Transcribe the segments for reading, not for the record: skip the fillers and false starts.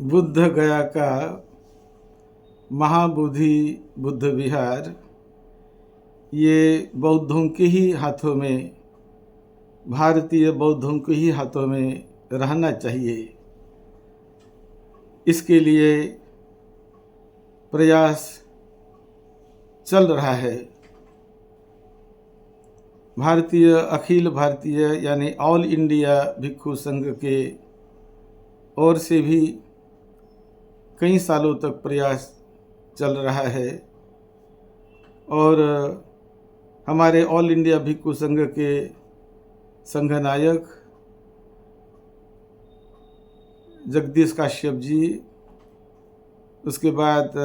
बुद्ध गया का महाबोधि बुद्ध विहार ये बौद्धों के ही हाथों में, भारतीय बौद्धों के ही हाथों में रहना चाहिए। इसके लिए प्रयास चल रहा है। अखिल भारतीय यानी ऑल इंडिया भिक्षु संघ के ओर से भी कई सालों तक प्रयास चल रहा है और हमारे ऑल इंडिया भिक्षु संघ के संघ नायक जगदीश काश्यप जी, उसके बाद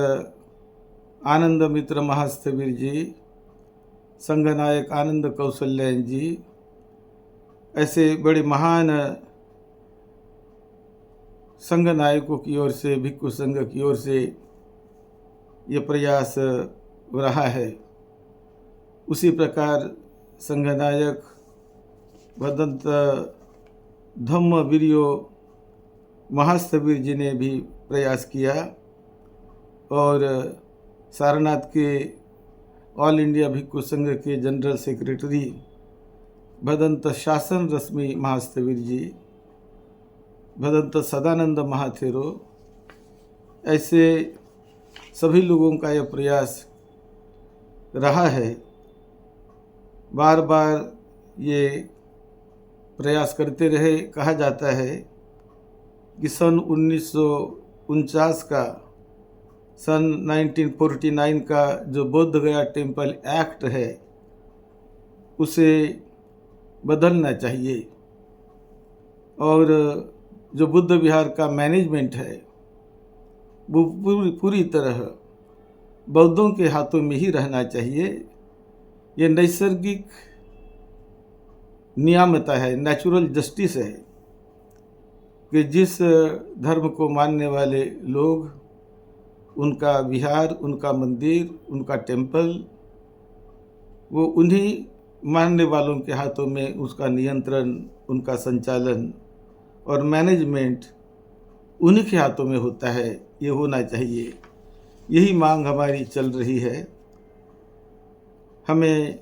आनंद मित्र महास्थवीर जी, संघ नायक आनंद कौशल्यायन जी, ऐसे बड़े महान संघ नायकों की ओर से, भिक्षु संघ की ओर से ये प्रयास रहा है। उसी प्रकार संघ नायक भदंत धम्म वीर्यो महास्थवीर जी ने भी प्रयास किया और सारनाथ के ऑल इंडिया भिक्षु संघ के जनरल सेक्रेटरी भदंत शासन रश्मि महास्थवीर जी, भदंत सदानंद महाथेरो, ऐसे सभी लोगों का यह प्रयास रहा है। बार बार ये प्रयास करते रहे। कहा जाता है कि सन 1949 का, सन 1949 का जो बोध गया टेम्पल एक्ट है उसे बदलना चाहिए और जो बुद्ध विहार का मैनेजमेंट है वो पूरी तरह बौद्धों के हाथों में ही रहना चाहिए। ये नैसर्गिक नियामता है, नेचुरल जस्टिस है कि जिस धर्म को मानने वाले लोग, उनका विहार, उनका मंदिर, उनका टेम्पल, वो उन्हीं मानने वालों के हाथों में उसका नियंत्रण, उनका संचालन और मैनेजमेंट उन्हीं के हाथों में होता है। ये होना चाहिए। यही मांग हमारी चल रही है। हमें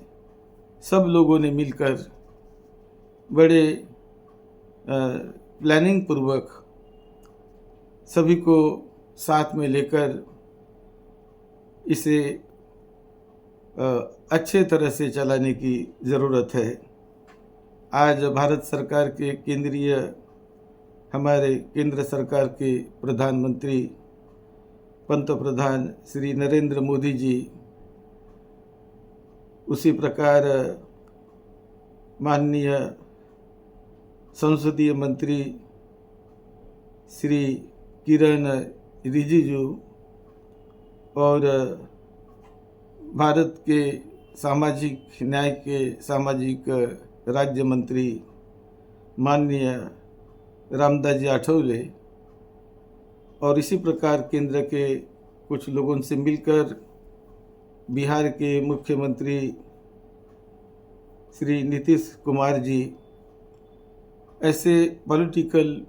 सब लोगों ने मिलकर बड़े प्लानिंग पूर्वक सभी को साथ में लेकर इसे अच्छे तरह से चलाने की ज़रूरत है। आज भारत सरकार के हमारे केंद्र सरकार के प्रधानमंत्री पंत प्रधान श्री नरेंद्र मोदी जी, उसी प्रकार माननीय संसदीय मंत्री श्री किरण रिजिजू और भारत के सामाजिक न्याय के सामाजिक राज्य मंत्री माननीय रामदास जी आठवले और इसी प्रकार केंद्र के कुछ लोगों से मिलकर बिहार के मुख्यमंत्री श्री नीतीश कुमार जी, ऐसे पॉलिटिकल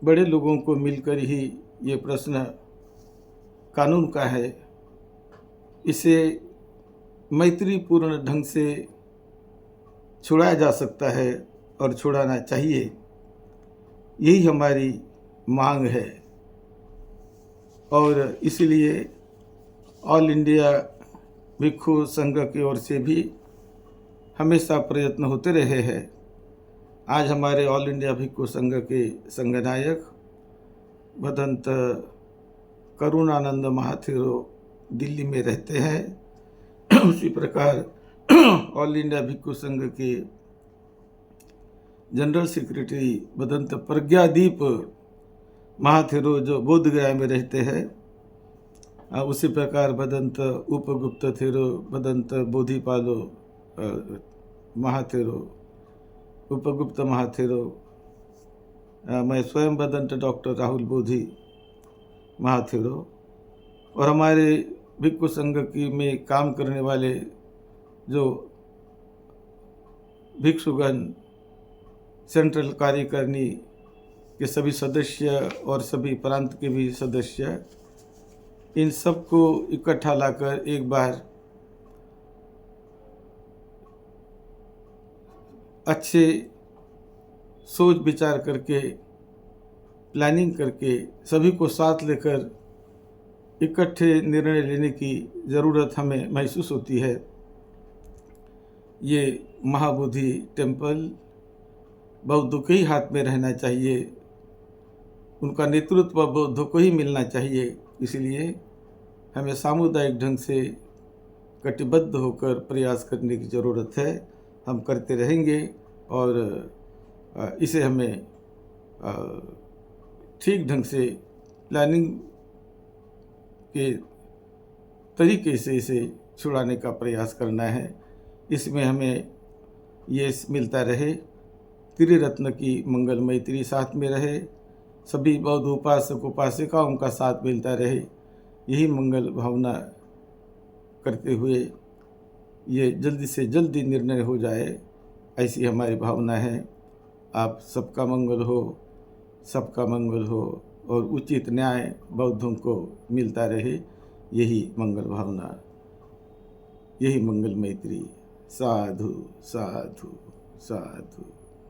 बड़े लोगों को मिलकर ही ये प्रश्न कानून का है। इसे मैत्रीपूर्ण ढंग से छुड़ाया जा सकता है और छुड़ाना चाहिए। यही हमारी मांग है और इसलिए ऑल इंडिया भिक्षु संघ की ओर से भी हमेशा प्रयत्न होते रहे हैं। आज हमारे ऑल इंडिया भिक्षु संघ के संघ नायक भदंत करुणानंद महाथेरो दिल्ली में रहते हैं। उसी प्रकार ऑल इंडिया भिक्षु संघ के जनरल सेक्रेटरी भदंत प्रज्ञादीप महाथेरो जो बोध गया में रहते हैं, उसी प्रकार भदंत उपगुप्त थेरो, भदंत बोधिपालो महाथेरो, उपगुप्त महाथेरो, मैं स्वयं भदंत डॉक्टर राहुल बोधि महाथेरो और हमारे भिक्षु संघ की में काम करने वाले जो भिक्षुगण, सेंट्रल कार्यकारिणी के सभी सदस्य और सभी प्रांत के भी सदस्य, इन सबको इकट्ठा लाकर एक बार अच्छे सोच विचार करके, प्लानिंग करके, सभी को साथ लेकर इकट्ठे निर्णय लेने की ज़रूरत हमें महसूस होती है। ये महाबोधि टेम्पल बौद्धों के ही हाथ में रहना चाहिए, उनका नेतृत्व बौद्धों को ही मिलना चाहिए। इसलिए हमें सामुदायिक ढंग से कटिबद्ध होकर प्रयास करने की ज़रूरत है। हम करते रहेंगे और इसे हमें ठीक ढंग से प्लानिंग के तरीके से इसे छुड़ाने का प्रयास करना है। इसमें हमें ये मिलता रहे, त्रिरत्न की मंगल मैत्री साथ में रहे, सभी बौद्ध उपासक उपासिकाओं का साथ मिलता रहे। यही मंगल भावना करते हुए ये जल्दी से जल्दी निर्णय हो जाए, ऐसी हमारी भावना है। आप सबका मंगल हो, सबका मंगल हो और उचित न्याय बौद्धों को मिलता रहे, यही मंगल भावना, यही मंगल मैत्री। साधु साधु साधु।